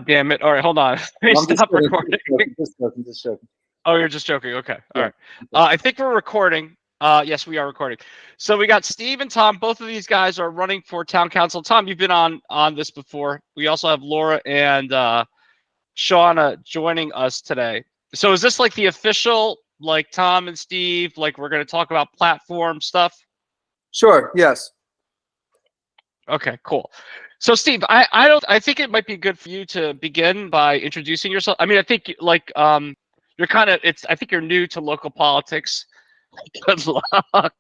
damn it. All right, hold on. Let me stop recording. Just joking. Oh, you're just joking. Okay. All right. I think we're recording. Yes, we are recording. So we got Steve and Tom. Both of these guys are running for town council. Tom, you've been on this before. We also have Laura and Shauna joining us today. So is this like the official, like Tom and Steve, like we're going to talk about platform stuff? Sure. Yes. Okay, cool. So Steve, I think it might be good for you to begin by introducing yourself. I mean, I think like you're kind of I think you're new to local politics. Good luck.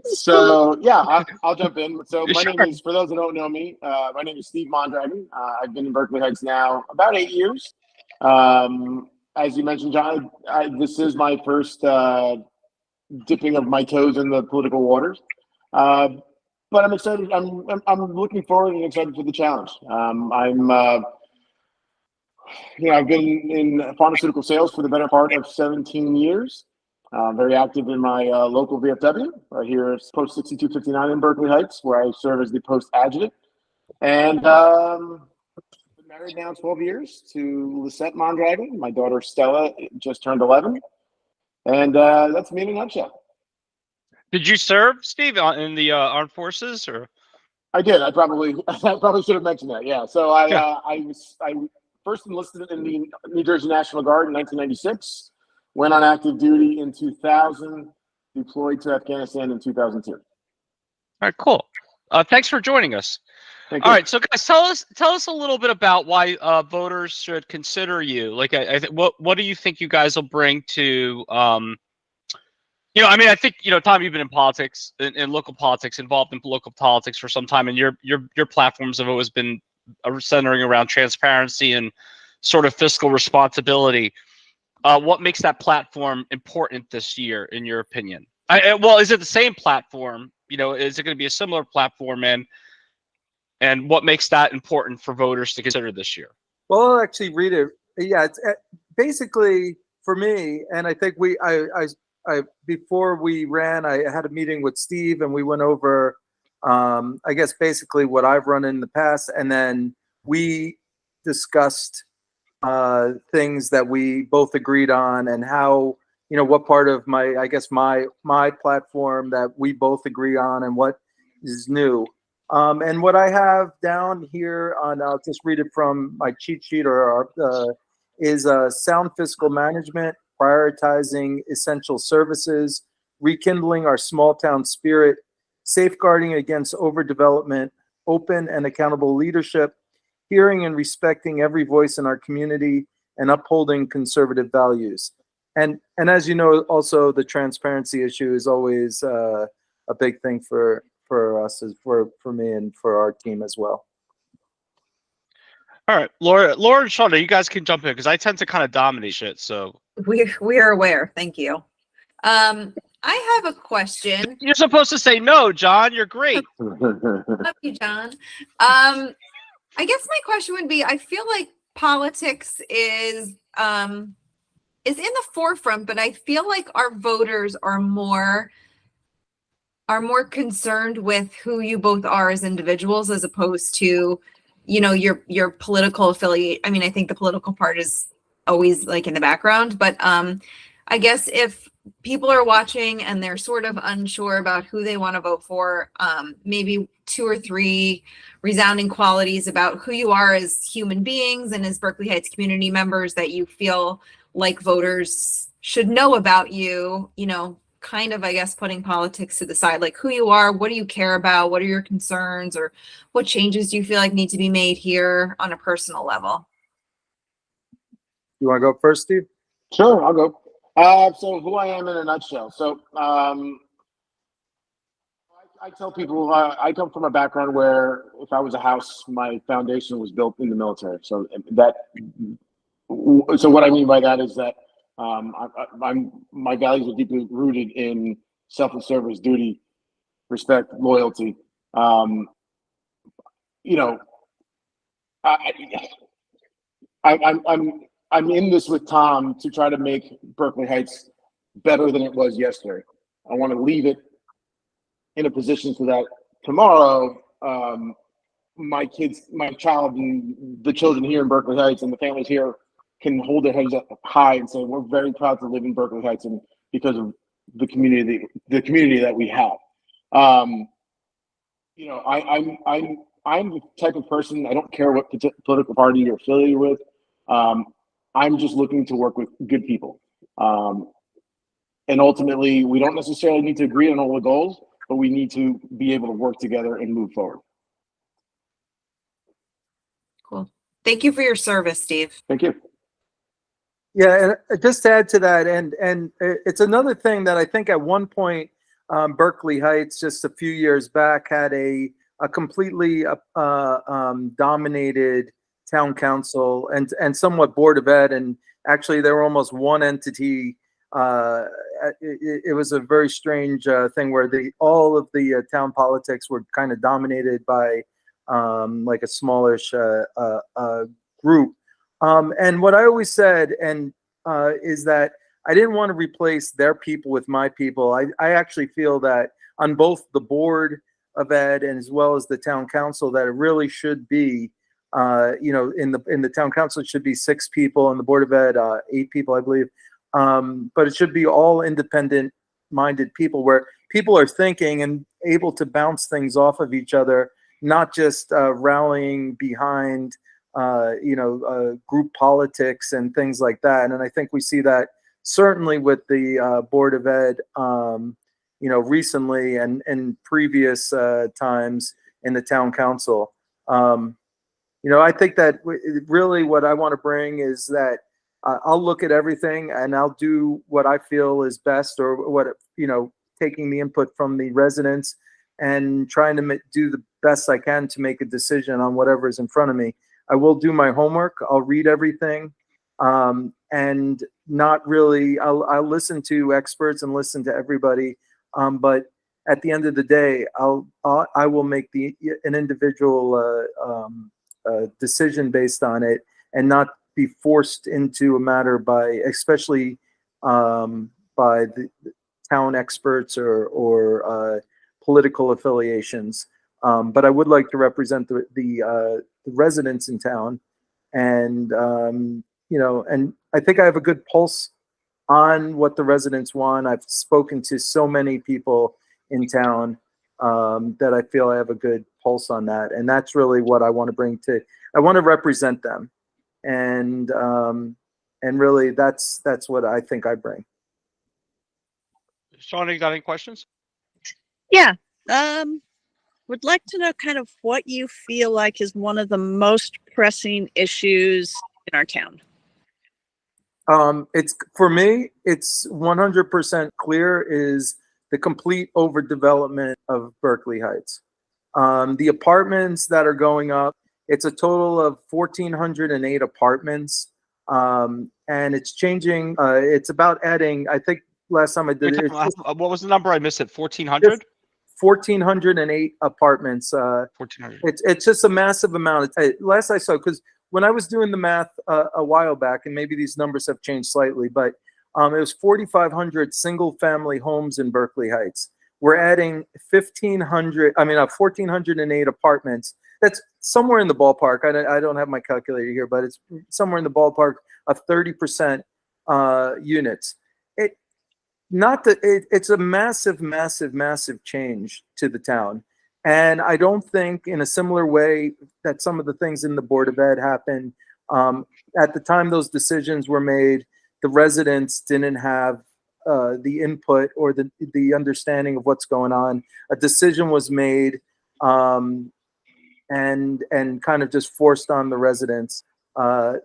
So yeah, I'll jump in. So my name is, for those that don't know me, my name is Steve Mondragon. I've been in Berkeley Heights now about 8 years. As you mentioned, John, this is my first dipping of my toes in the political waters. But I'm excited. I'm looking forward and excited for the challenge. I've been in pharmaceutical sales for the better part of 17 years. Very active in my local VFW right here at Post 6259 in Berkeley Heights, where I serve as the post adjutant. And been married now 12 years to Lisette Mondragon. My daughter Stella just turned 11. And that's me in a nutshell. Did you serve, Steve, in the armed forces, or? I did. I probably should have mentioned that. Yeah. So I first enlisted in the New Jersey National Guard in 1996. Went on active duty in 2000. Deployed to Afghanistan in 2002. All right. Cool. Thanks for joining us. Thank you. All right. So guys, tell us a little bit about why voters should consider you. Like, what do you think you guys will bring to? I mean, I think, Tom, you've been in politics, in local politics, involved in local politics for some time, and your platforms have always been centering around transparency and sort of fiscal responsibility. What makes that platform important this year, in your opinion? Well, is it the same platform? Is it going to be a similar platform, and what makes that important for voters to consider this year? Well, I'll actually read it. Yeah, it's basically for me, and I think I before we ran, I had a meeting with Steve, and we went over, I guess, basically what I've run in the past, and then we discussed things that we both agreed on, and how, what part of my platform that we both agree on, and what is new. And what I have down here I'll just read it from my cheat sheet, is sound fiscal management, prioritizing essential services, rekindling our small town spirit, safeguarding against overdevelopment, open and accountable leadership, hearing and respecting every voice in our community, and upholding conservative values. And as you know, also the transparency issue is always a big thing for us, for me and for our team as well. All right, Laura and Shauna, you guys can jump in because I tend to kind of dominate shit. So we are aware. Thank you. I have a question. You're supposed to say no, John. You're great. Love you, John. I guess my question would be: I feel like politics is in the forefront, but I feel like our voters are more concerned with who you both are as individuals, as opposed to, your political affiliate. I mean, I think the political part is always like in the background, but I guess if people are watching and they're sort of unsure about who they want to vote for, maybe 2 or 3 resounding qualities about who you are as human beings and as Berkeley Heights community members that you feel like voters should know about you, kind of, I guess, putting politics to the side, like who you are, what do you care about, what are your concerns, or what changes do you feel like need to be made here on a personal level? You want to go first, Steve? Sure, I'll go. So who I am in a nutshell. So I tell people I come from a background where if I was a house, my foundation was built in the military. So what I mean by that is that my values are deeply rooted in self-service, duty, respect, loyalty. I'm in this with Tom to try to make Berkeley Heights better than it was yesterday. I want to leave it in a position so that tomorrow my child, and the children here in Berkeley Heights and the families here can hold their heads up high and say we're very proud to live in Berkeley Heights, and because of the community that we have. I'm the type of person, I don't care what political party you're affiliated with. I'm just looking to work with good people. And ultimately, we don't necessarily need to agree on all the goals, but we need to be able to work together and move forward. Cool. Thank you for your service, Steve. Thank you. Yeah, and just to add to that, and it's another thing that I think at one point, Berkeley Heights, just a few years back, had a completely dominated town council and somewhat board of ed, and actually they were almost one entity. It was a very strange thing where all of the town politics were kind of dominated by like a smallish group. And what I always said is that I didn't want to replace their people with my people. I actually feel that on both the board of ed and as well as the town council, that it really should be, in the town council, it should be 6 people, and the board of ed, 8 people, I believe. But it should be all independent-minded people where people are thinking and able to bounce things off of each other, not just rallying behind, group politics and things like that. And I think we see that certainly with the board of ed, recently and in previous times in the town council. I think that really what I want to bring is that I'll look at everything and I'll do what I feel is best, or what, taking the input from the residents and trying to do the best I can to make a decision on whatever is in front of me. I will do my homework. I'll read everything, and not really, I'll listen to experts and listen to everybody. But at the end of the day, I will make an individual decision based on it, and not be forced into a matter especially by the town experts or political affiliations. But I would like to represent the residents in town, and and I think I have a good pulse on what the residents want. I've spoken to so many people in town that I feel I have a good pulse on that, and that's really what I want to bring to. I want to represent them, and really that's what I think I bring. Shauna, you got any questions? Yeah. Would like to know kind of what you feel like is one of the most pressing issues in our town. It's, for me, it's 100% clear, is the complete overdevelopment of Berkeley Heights. The apartments that are going up, it's a total of 1,408 apartments. And it's changing. It's about adding, I think last time I did it. What was the number? I missed it. 1,400? 1,408 apartments. 1,400. It's just a massive amount. Last I saw, because when I was doing the math a while back, and maybe these numbers have changed slightly, but it was 4,500 single-family homes in Berkeley Heights. We're adding 1,408 apartments. That's somewhere in the ballpark. I don't have my calculator here, but it's somewhere in the ballpark of 30% units. It's a massive, massive, massive change to the town. And I don't think, in a similar way that some of the things in the Board of Ed happened, at the time those decisions were made, the residents didn't have the input or the understanding of what's going on. A decision was made and kind of just forced on the residents, and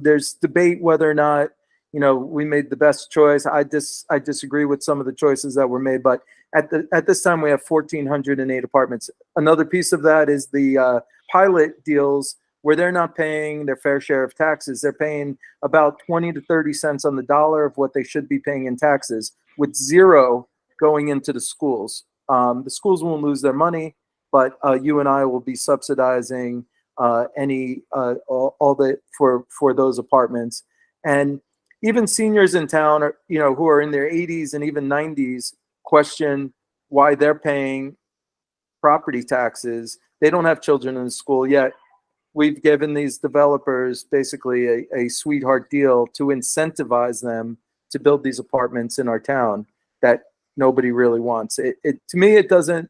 there's debate whether or not, we made the best choice. I disagree with some of the choices that were made, but at this time we have 1,408 apartments. Another piece of that is the pilot deals where they're not paying their fair share of taxes. They're paying about 20 to 30 cents on the dollar of what they should be paying in taxes, with zero going into the schools. The schools won't lose their money, but you and I will be subsidizing for those apartments. And even seniors in town are, who are in their 80s and even 90s, question why they're paying property taxes They don't have children in the school yet. We've given these developers basically a sweetheart deal to incentivize them to build these apartments in our town that nobody really wants. To me, it doesn't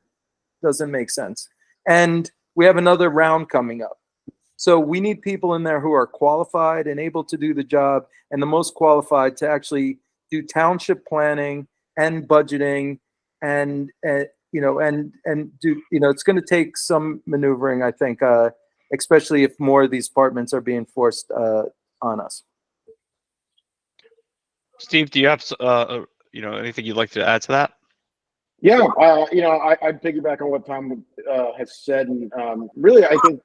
make sense. And we have another round coming up. So we need people in there who are qualified and able to do the job, and the most qualified to actually do township planning and budgeting and do, it's going to take some maneuvering, I think, especially if more of these apartments are being forced on us. Steve, do you have anything you'd like to add to that? Yeah, I'd piggyback on what Tom has said, and really, I think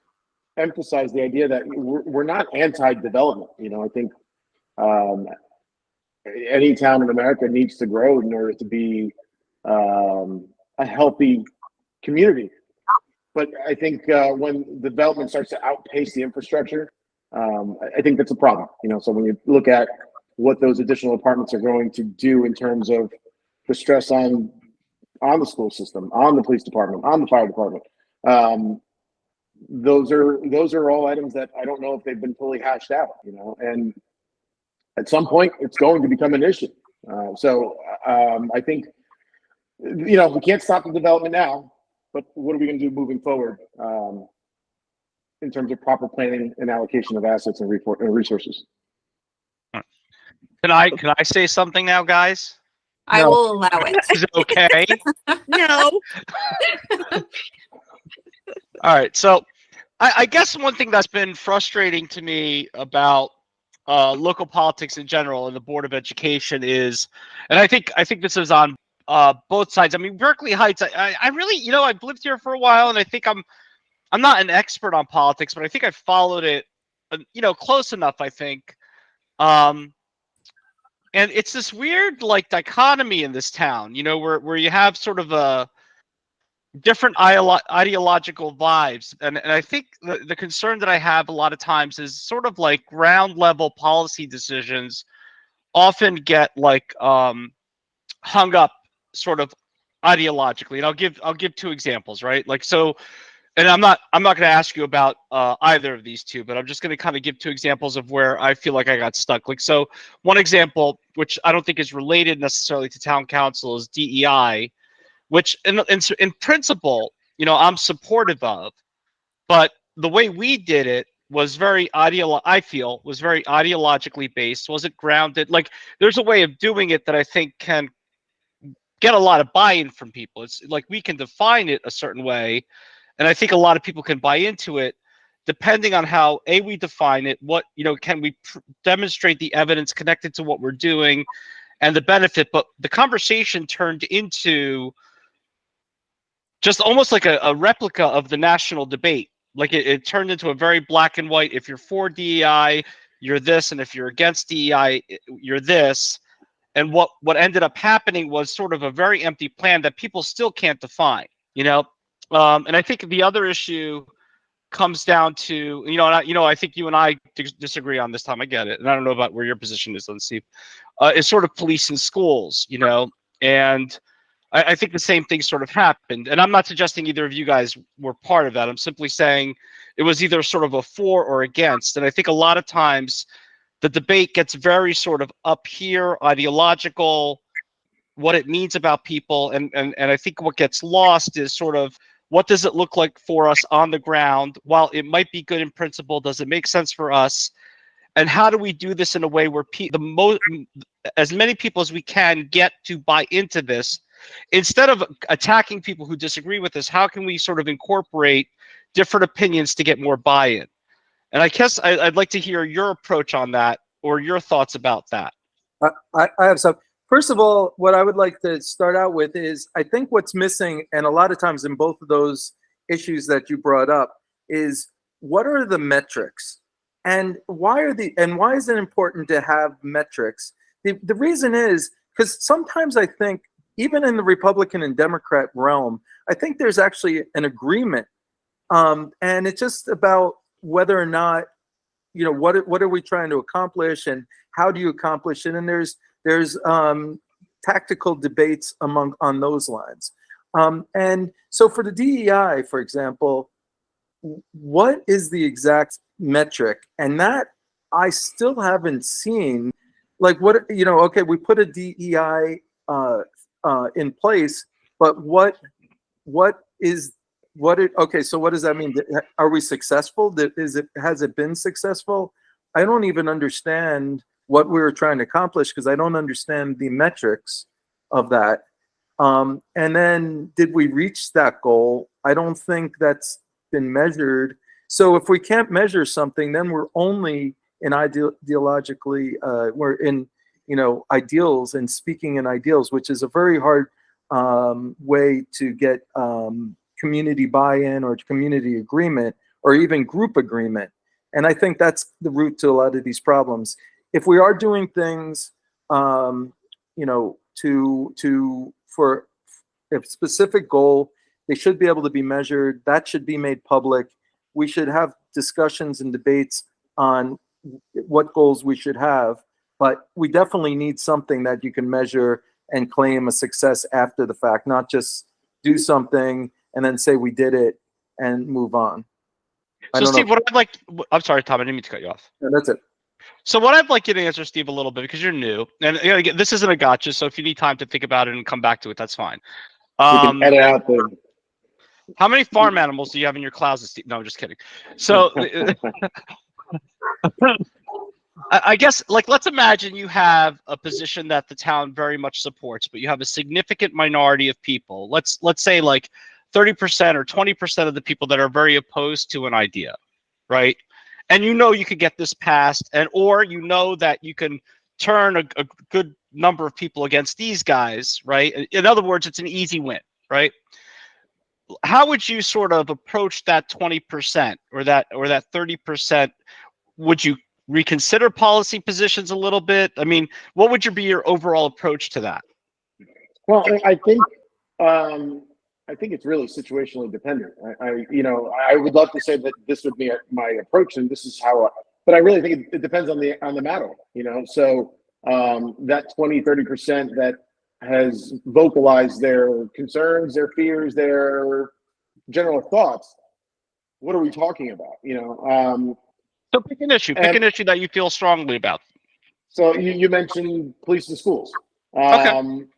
emphasize the idea that we're not anti-development. I think any town in America needs to grow in order to be a healthy community. But I think when development starts to outpace the infrastructure, I think that's a problem. So when you look at what those additional apartments are going to do in terms of the stress on the school system, on the police department, on the fire department, those are all items that I don't know if they've been fully hashed out. And at some point it's going to become an issue. So I think we can't stop the development now, but what are we going to do moving forward in terms of proper planning and allocation of assets and resources? Can I say something now, guys? I will allow it. Is it okay? No. All right. So I guess one thing that's been frustrating to me about local politics in general and the Board of Education is, and I think this is on both sides. I mean, Berkeley Heights, I really, I've lived here for a while, and I think I'm not an expert on politics, but I think I followed it, close enough, I think. And it's this weird dichotomy in this town, where you have sort of a different ideological vibes. And I think the concern that I have a lot of times is sort of ground level policy decisions often get hung up sort of ideologically. And I'll give two examples, right? And I'm not going to ask you about either of these two, but I'm just going to kind of give two examples of where I feel like I got stuck. So one example, which I don't think is related necessarily to town council, is DEI, which in principle, I'm supportive of, but the way we did it was very ideologically based, wasn't grounded. There's a way of doing it that I think can get a lot of buy-in from people. It's we can define it a certain way, and I think a lot of people can buy into it, depending on how we define it. What can we demonstrate the evidence connected to what we're doing, and the benefit? But the conversation turned into just almost like a replica of the national debate. It turned into a very black and white. If you're for DEI, you're this, and if you're against DEI, you're this. And what ended up happening was sort of a very empty plan that people still can't define. And I think the other issue comes down to, I think you and I disagree on this, Tom. I get it, and I don't know about where your position is on Steve. It's sort of police and schools, and I think the same thing sort of happened. And I'm not suggesting either of you guys were part of that. I'm simply saying it was either sort of a for or against. And I think a lot of times the debate gets very sort of up here, ideological, what it means about people. And I think what gets lost is sort of, what does it look like for us on the ground? While it might be good in principle, does it make sense for us? And how do we do this in a way where as many people as we can get to buy into this? Instead of attacking people who disagree with us, how can we sort of incorporate different opinions to get more buy-in? And I guess I'd like to hear your approach on that, or your thoughts about that. I have some. First of all, what I would like to start out with is, I think what's missing, and a lot of times in both of those issues that you brought up, is what are the metrics, and why is it important to have metrics? The reason is because sometimes I think, even in the Republican and Democrat realm, I think there's actually an agreement, and it's just about whether or not, what are we trying to accomplish, and how do you accomplish it? And there's tactical debates on those lines. And so for the DEI, for example, what is the exact metric? And that I still haven't seen. Like what, okay, we put a DEI in place, but okay, so what does that mean? Are we successful? Has it been successful? I don't even understand what we were trying to accomplish because I don't understand the metrics of that. And then did we reach that goal? I don't think that's been measured. So if we can't measure something, then we're only in ideologically, we're in, ideals and speaking in ideals, which is a very hard way to get community buy-in or community agreement or even group agreement. And I think that's the root to a lot of these problems. If we are doing things, for a specific goal, they should be able to be measured. That should be made public. We should have discussions and debates on what goals we should have, but we definitely need something that you can measure and claim a success after the fact, not just do something and then say we did it and move on. So Steve, I'm sorry, Tom, I didn't mean to cut you off. No, that's it. So what I'd like you to answer, Steve, a little bit, because you're new, and again, this isn't a gotcha, so if you need time to think about it and come back to it, that's fine. We can edit out the. How many farm animals do you have in your closet, Steve? No, I'm just kidding. So I guess, let's imagine you have a position that the town very much supports, but you have a significant minority of people. Let's say 30% or 20% of the people that are very opposed to an idea, right? And you could get this passed, or that you can turn a good number of people against these guys, right? In other words, it's an easy win, right? How would you sort of approach that 20% or that 30%? Would you reconsider policy positions a little bit? I mean, what would be your overall approach to that? Well, I think it's really situationally dependent. I would love to say that this would be my approach and this is how, but I really think it depends on the matter, So that 20-30% that has vocalized their concerns, their fears, their general thoughts, what are we talking about? So pick an issue that you feel strongly about. So you mentioned police and schools. Okay.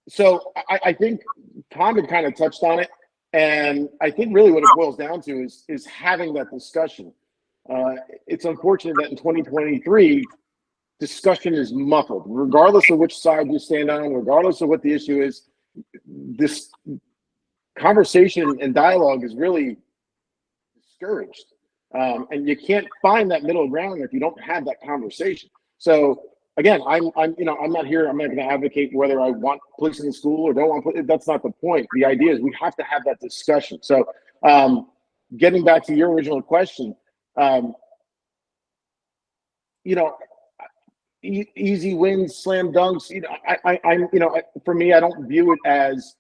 So I think Tom had kind of touched on it, and I think really what it boils down to is having that discussion. It's unfortunate that in 2023, discussion is muffled, regardless of which side you stand on, regardless of what the issue is. This conversation and dialogue is really discouraged, and you can't find that middle ground if you don't have that conversation. So again, I'm not here. I'm not going to advocate whether I want police in the school or don't want. That's not the point. The idea is we have to have that discussion. So, getting back to your original question, easy wins, slam dunks. For me, I don't view it as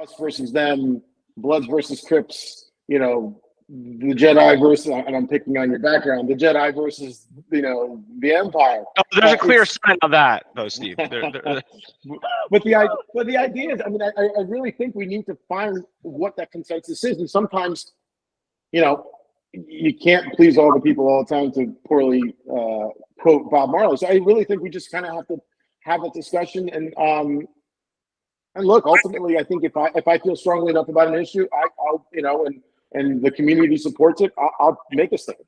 us versus them, Bloods versus Crips. The Jedi versus, and I'm picking on your background, the Jedi versus, the Empire. Oh, there's a clear sign of that, though, Steve. But the idea is, I really think we need to find what that consensus is. And sometimes, you can't please all the people all the time, to poorly quote Bob Marley. So I really think we just kind of have to have a discussion. And look, ultimately, I think if I feel strongly enough about an issue, I'll and the community supports it, I'll make a statement.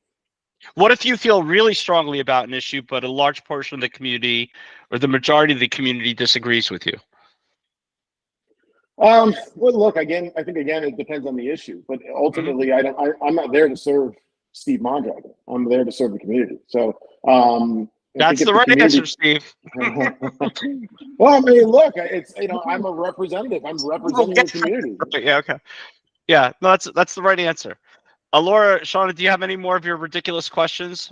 What if you feel really strongly about an issue, but a large portion of the community or the majority of the community disagrees with you? Well, look, I think it depends on the issue, but ultimately, I'm not there to serve Steve Mondragon. I'm there to serve the community. So, that's the right answer, Steve. Well, look, it's I'm a representative. I'm representing the community. Yeah. Okay. Yeah. No, that's the right answer. Laura, Shauna, do you have any more of your ridiculous questions?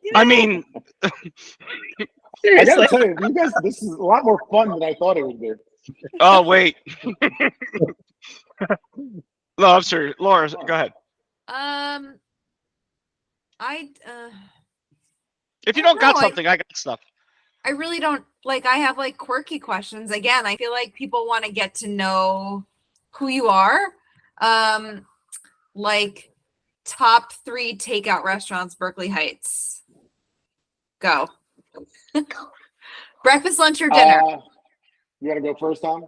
Yeah. I mean, I Seriously. gotta tell you, you guys, this is a lot more fun than I thought it would be. oh wait. No, I'm sorry. Laura, go ahead. If you don't got something, I got stuff. I really don't I have quirky questions. Again, I feel like people want to get to know who you are. Like top 3 takeout restaurants, Berkeley Heights. Go. Breakfast, lunch, or dinner. You want to go first, Tom?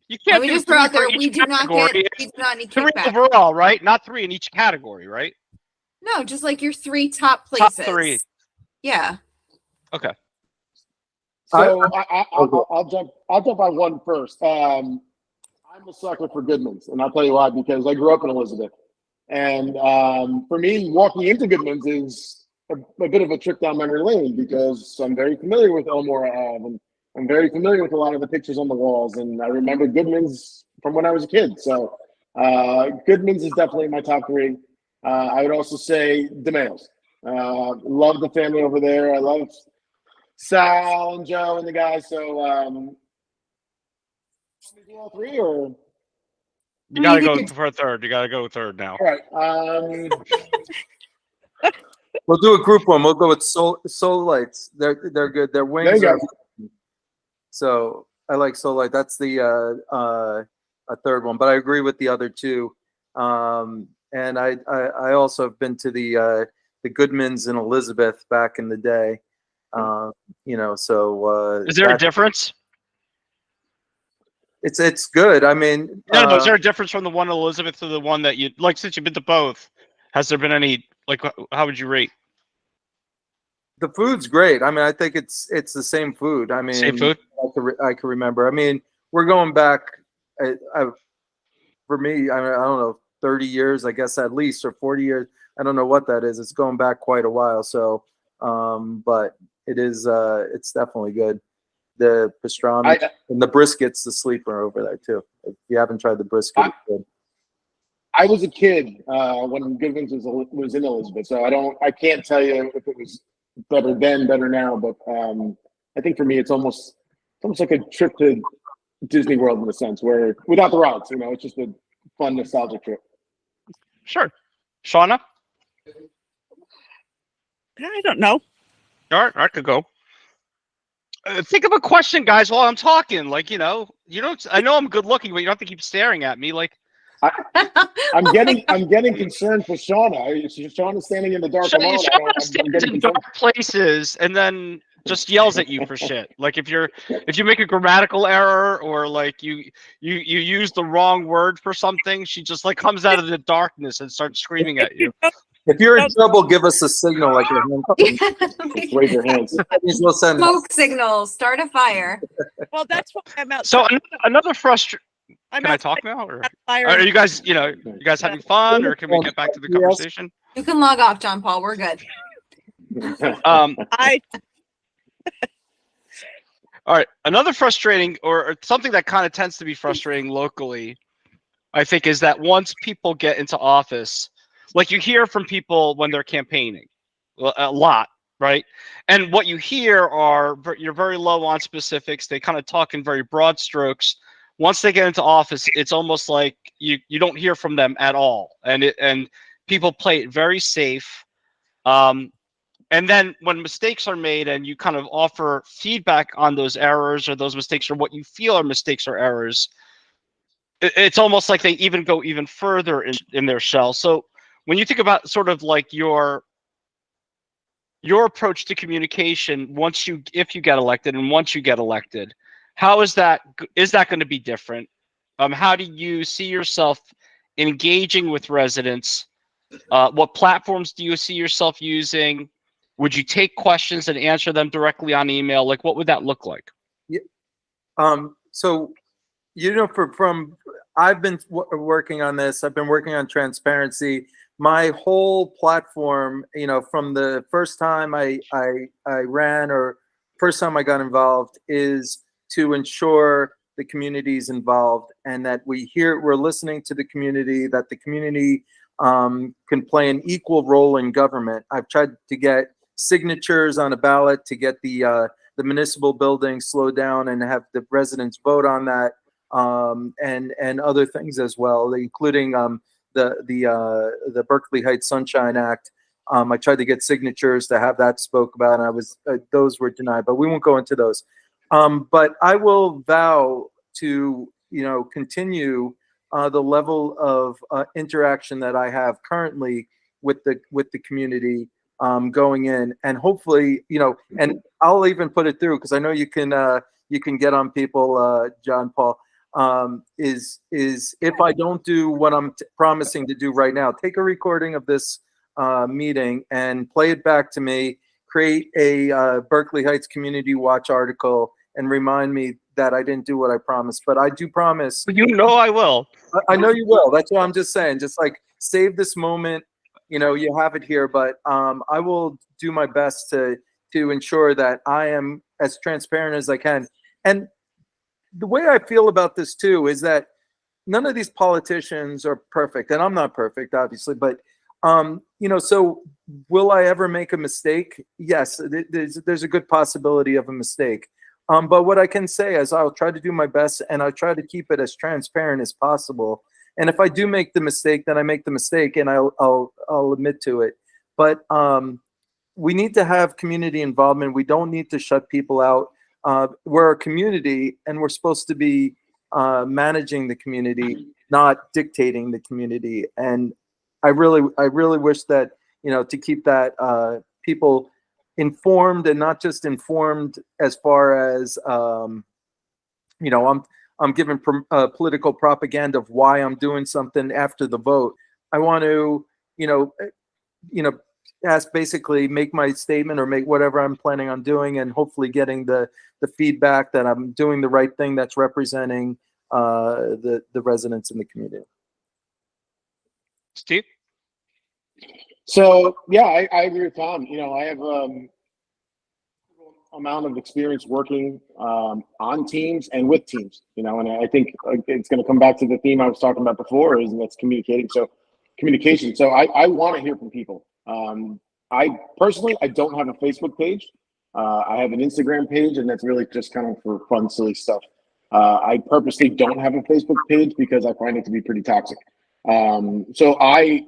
You Let can't me do just throw out 3 for there, each we do not category. need 3 kickback. overall, right? Not 3 in each category, right? No, just like your 3 top Top places. 3. Yeah. Okay. So I'll jump on one first. I'm a sucker for Goodman's, and I'll tell you why. Because I grew up in Elizabeth, and for me, walking into Goodman's is a bit of a trip down memory lane because I'm very familiar with Elmore Ave, and I'm very familiar with a lot of the pictures on the walls, and I remember Goodman's from when I was a kid. So Goodman's is definitely my top 3. I would also say DeMayo's. Love the family over there. I love Sal and Joe and the guys. So, all 3 or? You got to go for a third. You got to go with third now. All right. We'll do a group one. We'll go with Soul Lights. They're good. Their wings There are. you go. So I like Soul Light. That's the a third one, but I agree with the other 2. And I also have been to the Goodmans in Elizabeth back in the day. So Is there a difference? It's good. I mean, No, is there a difference from the one in Elizabeth to the one that you like? Since you've been to both, has there been any like? How would you rate? the food's great. I mean, I think it's the same food. I mean, Same food? I can remember. I mean, we're going back. For me, I don't know, 30 years, I guess at least, or 40 years. I don't know what that is. It's going back quite a while. So, but it is. It's definitely good. The pastrami and the brisket's the sleeper over there too. If you haven't tried the brisket, it's good. I was a kid when Goodman's was in Elizabeth, so I can't tell you if it was better then, better now. But I think for me, it's almost like a trip to Disney World in a sense, where without the rides, it's just a fun nostalgic trip. Sure, Shauna. I don't know. All right, I could go. Think of a question, guys, while I'm talking. Like, you don't. I know I'm good looking, but you don't have to keep staring at me. Like, I'm getting concerned for Shauna. Shauna's standing in the dark alone. Shauna stands in dark places and then just yells at you for shit. Like if you make a grammatical error or like you use the wrong word for something, she just like comes out of the darkness and starts screaming at you. If you're in trouble, give us a signal like your hand. Just wave your hands. Smoke signals, start a fire. Well, that's why I'm out. So another frustration. Can I talk now, or are you guys, having fun, or can we get back to the conversation? You can log off, John Paul. We're good. All right. Another frustrating, or something that kind of tends to be frustrating locally, I think, is that once people get into office, like you hear from people when they're campaigning, a lot, right? And what you hear are you're very low on specifics. They kind of talk in very broad strokes. Once they get into office, it's almost like you don't hear from them at all, and people play it very safe. And then when mistakes are made, and you kind of offer feedback on those errors or those mistakes or what you feel are mistakes or errors, it's almost like they even go even further in their shell. So when you think about sort of like your approach to communication, if you get elected and once you get elected. How is that going to be different? How do you see yourself engaging with residents? What platforms do you see yourself using? Would you take questions and answer them directly on email? Like, what would that look like? Yeah. So, I've been working on this. I've been working on transparency. My whole platform, from the first time I ran or first time I got involved, is to ensure the community is involved and that we're listening to the community, that the community can play an equal role in government. I've tried to get signatures on a ballot to get the municipal building slowed down and have the residents vote on that, and other things as well, including the Berkeley Heights Sunshine Act. I tried to get signatures to have that spoke about, and those were denied, but we won't go into those. But I will vow to continue the level of interaction that I have currently with the community going in, and hopefully, and I'll even put it through, because I know you can get on people, John Paul, is if I don't do what I'm promising to do right now, take a recording of this meeting and play it back to me, create a Berkeley Heights Community Watch article, and remind me that I didn't do what I promised. But I do promise. I will. I know you will. That's what I'm just saying. Just like save this moment. You have it here, but I will do my best to ensure that I am as transparent as I can. And the way I feel about this too is that none of these politicians are perfect, and I'm not perfect, obviously, but so will I ever make a mistake? Yes, there's a good possibility of a mistake. But what I can say is I'll try to do my best, and I'll try to keep it as transparent as possible. And if I do make the mistake, then I make the mistake, and I'll admit to it. But we need to have community involvement. We don't need to shut people out. We're a community, and we're supposed to be managing the community, not dictating the community. And I really wish that to keep that people informed, and not just informed as far as I'm giving political propaganda of why I'm doing something after the vote. I want to basically make my statement or make whatever I'm planning on doing, and hopefully getting the feedback that I'm doing the right thing, that's representing the residents in the community. Steve? So yeah, I agree with Tom. I have amount of experience working on teams and with teams. And I think it's going to come back to the theme I was talking about before, is that's communicating. So communication. So I want to hear from people. I personally don't have a Facebook page. I have an Instagram page, and that's really just kind of for fun, silly stuff. I purposely don't have a Facebook page because I find it to be pretty toxic. So I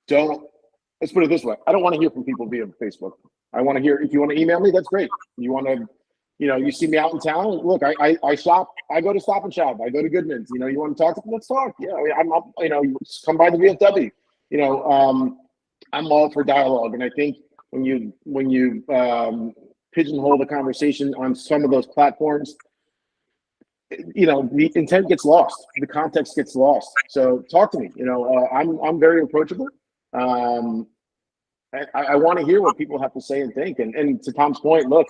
don't, let's put it this way. I don't want to hear from people via Facebook. I want to hear, if you want to email me, that's great. You want to, you see me out in town, look, I shop, I go to Stop and Shop, I go to Goodman's, you want to talk to me, let's talk. Yeah, I'm up, come by the VFW. I'm all for dialogue. And I think when you pigeonhole the conversation on some of those platforms, the intent gets lost, the context gets lost. So talk to me. I'm very approachable. I want to hear what people have to say and think. And to Tom's point, look,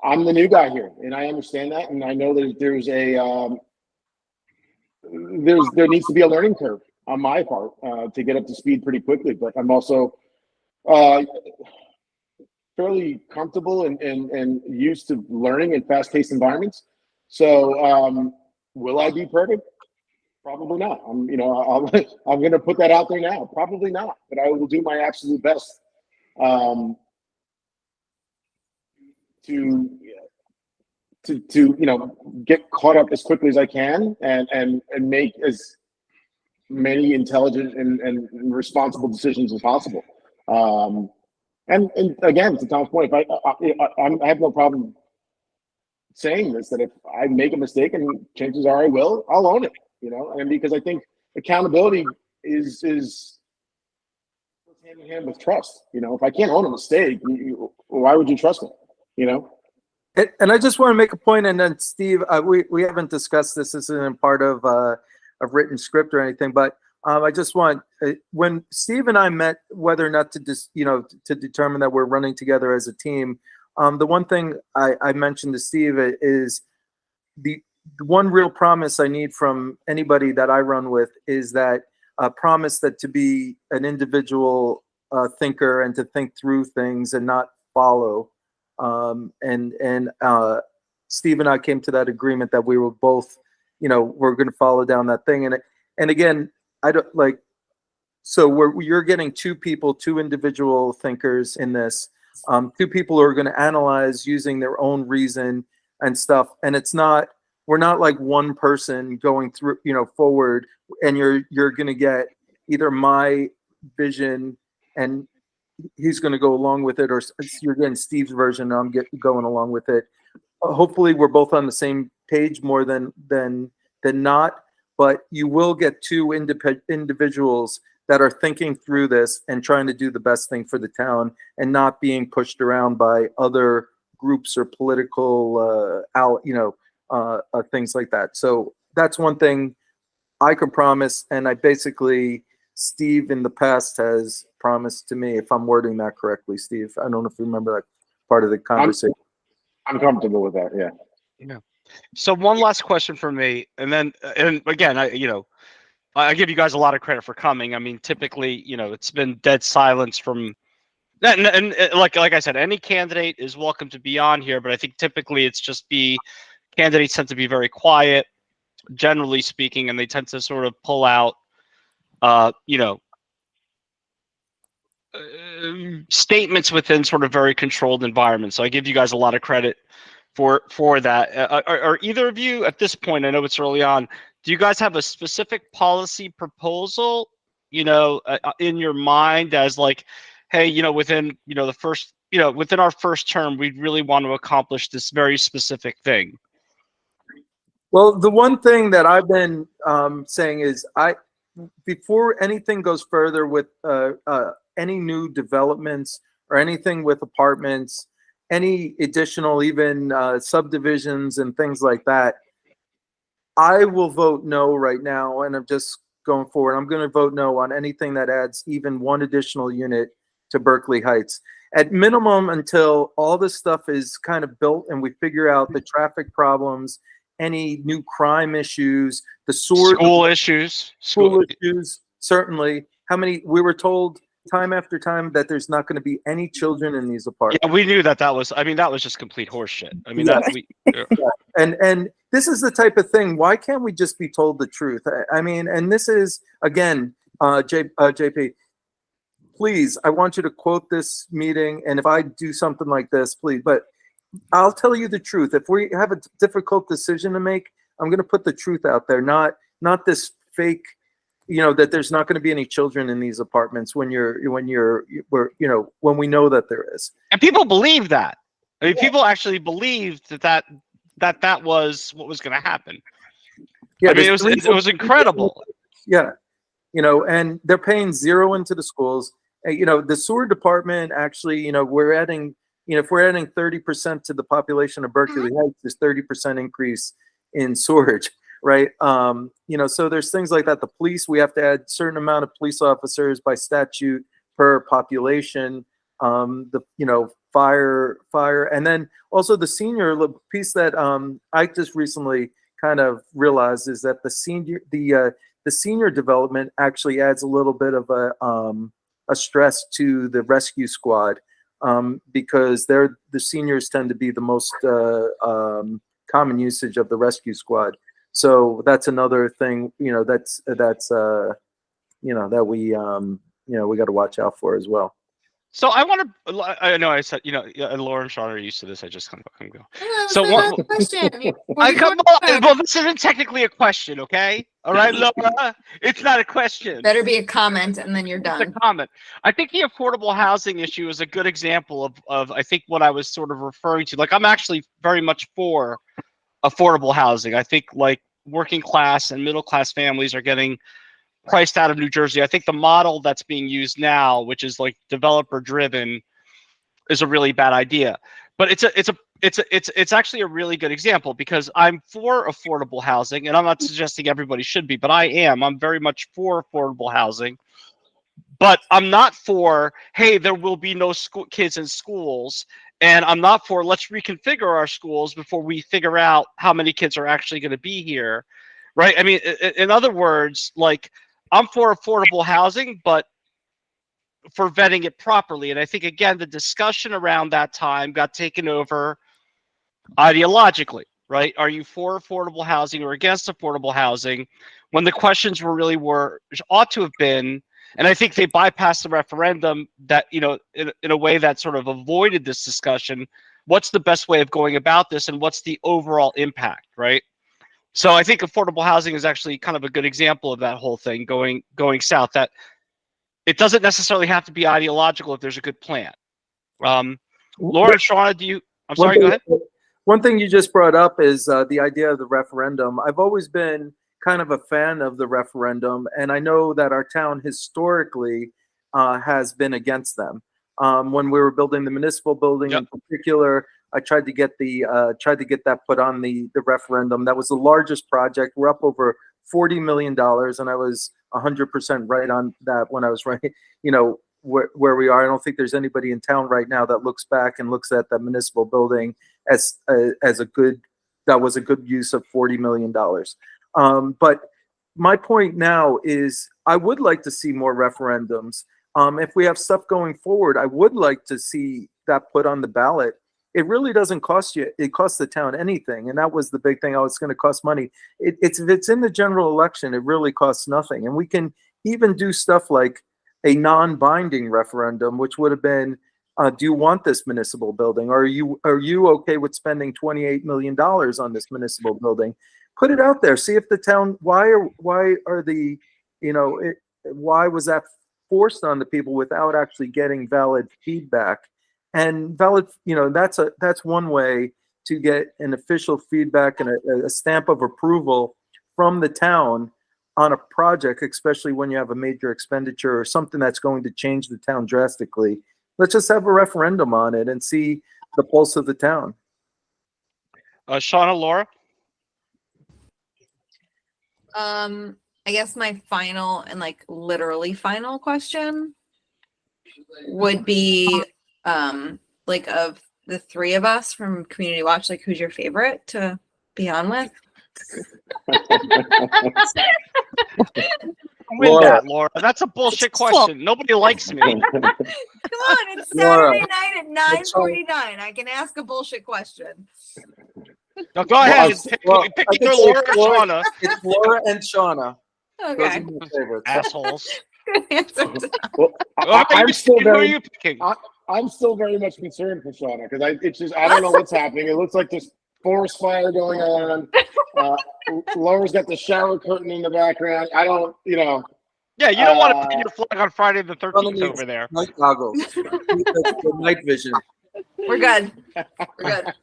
I'm the new guy here, and I understand that, and I know that there needs to be a learning curve on my part to get up to speed pretty quickly. But I'm also fairly comfortable and used to learning in fast-paced environments. So will I be perfect? Probably not. I'm going to put that out there now. Probably not, but I will do my absolute best to get caught up as quickly as I can and make as many intelligent and responsible decisions as possible. And again, to Tom's point, I have no problem saying this, that if I make a mistake, and chances are I will, I'll own it. And because I think accountability is hand in hand with trust. If I can't own a mistake, why would you trust me? And I just want to make a point, and then Steve, we haven't discussed this. This isn't part of a written script or anything, but I just want, when Steve and I met, whether or not to determine that we're running together as a team, the one thing I mentioned to Steve is the one real promise I need from anybody that I run with is that promise that to be an individual thinker and to think through things and not follow. And Steve and I came to that agreement that we were both, we're going to follow down that thing. And again, I don't like, so you're getting two people, two individual thinkers in this, two people who are going to analyze using their own reason and stuff. And we're not like one person going through, forward, and you're going to get either my vision and he's going to go along with it, or you're getting Steve's version and I'm going along with it. Hopefully we're both on the same page more than not, but you will get two individuals that are thinking through this and trying to do the best thing for the town and not being pushed around by other groups or political things like that. So that's one thing I can promise, and I basically, Steve in the past has promised to me, if I'm wording that correctly, Steve. I don't know if you remember that part of the conversation. I'm comfortable with that. Yeah. Yeah. So one last question for me, and then, and again, I give you guys a lot of credit for coming. I mean, typically, it's been dead silence from, and like I said, any candidate is welcome to be on here, but I think typically it's just candidates tend to be very quiet, generally speaking, and they tend to sort of pull out, statements within sort of very controlled environments. So I give you guys a lot of credit for that. Are either of you at this point, I know it's early on, do you guys have a specific policy proposal, in your mind as like, hey, within, the first, within our first term, we really want to accomplish this very specific thing? Well, the one thing that I've been saying is before anything goes further with any new developments or anything with apartments, any additional even subdivisions and things like that, I will vote no right now, and I'm just going forward. I'm going to vote no on anything that adds even one additional unit to Berkeley Heights. At minimum, until all this stuff is kind of built and we figure out the traffic problems, any new crime issues, the school issues, certainly. How many, we were told time after time that there's not going to be any children in these apartments. Yeah, we knew that was just complete horseshit. I mean, And this is the type of thing, why can't we just be told the truth? I mean, and this is, again, JP, please, I want you to quote this meeting, and if I do something like this, please, but I'll tell you the truth. If we have a difficult decision to make, I'm going to put the truth out there, not this fake, that there's not going to be any children in these apartments when we know that there is. And people believe that. I mean, people actually believed that was what was going to happen. Yeah, I mean, it was incredible. Yeah, and they're paying zero into the schools. The sewer department actually, we're adding, if we're adding 30% to the population of Berkeley Heights, there's 30% increase in sewerage, right? So there's things like that. The police, we have to add a certain amount of police officers by statute per population. Fire, and then also the senior piece that I just recently kind of realized is that the senior development actually adds a little bit of a stress to the rescue squad, because the seniors tend to be the most common usage of the rescue squad. So that's another thing, that we got to watch out for as well. So I know I said, and Laura and Sean are used to this. I just kind of go. So question. Well, this isn't technically a question, okay? All right, Laura, it's not a question. Better be a comment, and then you're done. It's a comment. I think the affordable housing issue is a good example of I think what I was sort of referring to. Like, I'm actually very much for affordable housing. I think like working class and middle class families are getting priced out of New Jersey. I think the model that's being used now, which is like developer driven, is a really bad idea. But it's actually a really good example, because I'm for affordable housing, and I'm not suggesting everybody should be, but I am. I'm very much for affordable housing. But I'm not for, hey, there will be no kids in schools, and I'm not for, let's reconfigure our schools before we figure out how many kids are actually going to be here, right? I mean, in other words, like, I'm for affordable housing, but for vetting it properly. And I think, again, the discussion around that time got taken over ideologically, right? Are you for affordable housing or against affordable housing? When the questions ought to have been, and I think they bypassed the referendum that, in a way that sort of avoided this discussion, what's the best way of going about this and what's the overall impact, right? So I think affordable housing is actually kind of a good example of that whole thing going south, that it doesn't necessarily have to be ideological if there's a good plan. Laura, Shauna, I'm sorry, go ahead. One thing you just brought up is the idea of the referendum. I've always been kind of a fan of the referendum, and I know that our town historically has been against them. When we were building the municipal building in particular, I tried to get that put on the referendum. That was the largest project. We're up over $40 million, and I was 100% right on that when I was right, where we are. I don't think there's anybody in town right now that looks back and looks at the municipal building as a good use of $40 million. But my point now is I would like to see more referendums. If we have stuff going forward, I would like to see that put on the ballot. It really doesn't cost you. It costs the town anything. And that was the big thing. Oh, it's going to cost money. If it's in the general election, it really costs nothing. And we can even do stuff like a non-binding referendum, which would have been, do you want this municipal building? Or are you okay with spending $28 million on this municipal building? Put it out there. See if the town, why was that forced on the people without actually getting valid feedback? And that's one way to get an official feedback and a stamp of approval from the town on a project, especially when you have a major expenditure or something that's going to change the town drastically. Let's just have a referendum on it and see the pulse of the town. Shauna, Laura? I guess my final and literally final question would be, of the three of us from Community Watch, who's your favorite to be on with? Win that, Laura. That's a bullshit question. Nobody likes me. Come on, it's Saturday night at 9:49. I can ask a bullshit question. No, go ahead. Pick either Laura or Shauna. It's Laura and Shauna. Okay. Those are my favorites. Assholes. Good answer. Well, I'm still who are you picking? I'm still very much concerned for Shauna because I don't know what's happening. It looks like there's forest fire going on. Laura's got the shower curtain in the background. I don't, Yeah, you don't want to pin your flag on Friday the 13th over there. Night goggles. The night vision. We're good. We're good.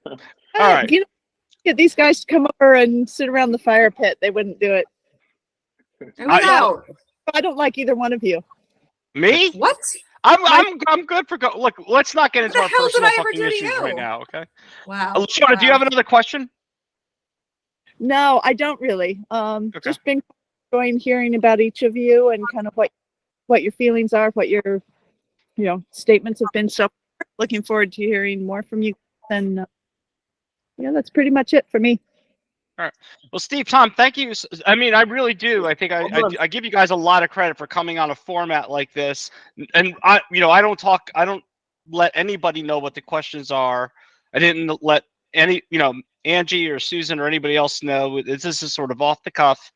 All right. Get these guys to come over and sit around the fire pit. They wouldn't do it. I don't like either one of you. Me? What? I'm good for go. Look, let's not get into our personal fucking issues right now, okay? Wow. Shauna, do you have another question? No, I don't really. Just been enjoying hearing about each of you and kind of what your feelings are, what your statements have been. So looking forward to hearing more from you. And that's pretty much it for me. All right. Well, Steve, Tom, thank you. I mean, I really do. I think I give you guys a lot of credit for coming on a format like this. And I don't let anybody know what the questions are. I didn't let Angie or Susan or anybody else know. This is sort of off the cuff.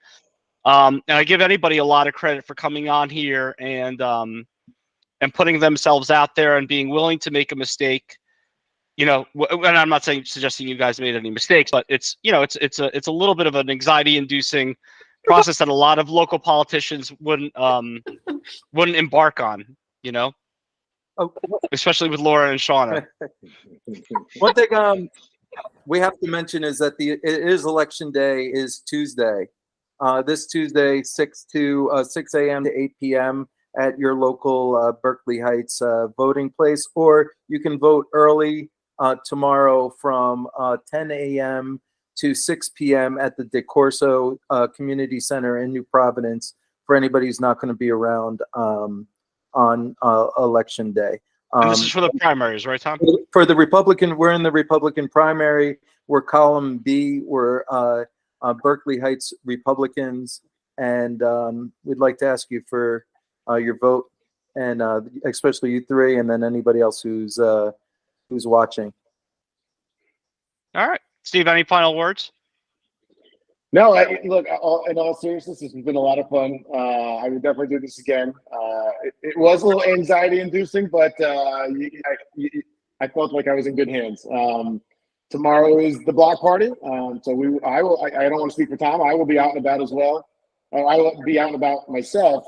And I give anybody a lot of credit for coming on here and putting themselves out there and being willing to make a mistake. And I'm not suggesting you guys made any mistakes, but it's a little bit of an anxiety-inducing process that a lot of local politicians wouldn't embark on, especially with Laura and Shauna. One thing we have to mention is that it is election day is Tuesday. This Tuesday, 6 a.m. to 8 p.m. at your local Berkeley Heights voting place, or you can vote early tomorrow from 10 a.m. to 6 p.m. at the DeCorso Community Center in New Providence for anybody who's not going to be around on election day. And this is for the primaries, right, Tom? For the Republican, we're in the Republican primary. We're column B. We're Berkeley Heights Republicans, and we'd like to ask you for your vote, and especially you three, and then anybody else who's watching. All right, Steve, any final words? No, look, in all seriousness, this has been a lot of fun. I would definitely do this again. It was a little anxiety-inducing, but I felt like I was in good hands. Tomorrow is the block party, so I don't want to speak for Tom. I will be out and about as well. I will be out and about myself.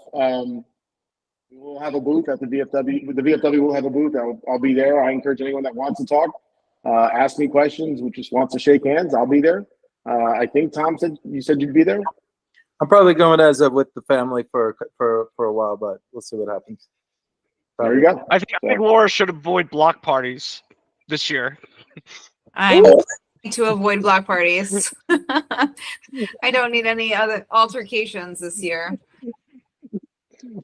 We will have a booth at the VFW. The VFW will have a booth. I'll be there. I encourage anyone that wants to talk. ask me questions, who just wants to shake hands, I'll be there. I think Tom said you'd be there. I'm probably going as with the family for a while, but we'll see what happens. There you go. I think Laura should avoid block parties this year. I'm trying to avoid block parties. I don't need any other altercations this year.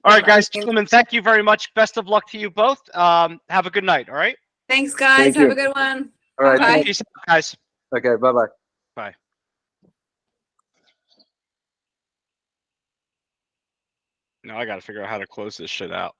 All right, guys, gentlemen, thank you very much. Best of luck to you both. Have a good night. All right. Thanks, guys. Thank Have you. a good one. All right. Bye-bye. Peace out, guys. Okay. Bye-bye. Bye. Now I got to figure out how to close this shit out.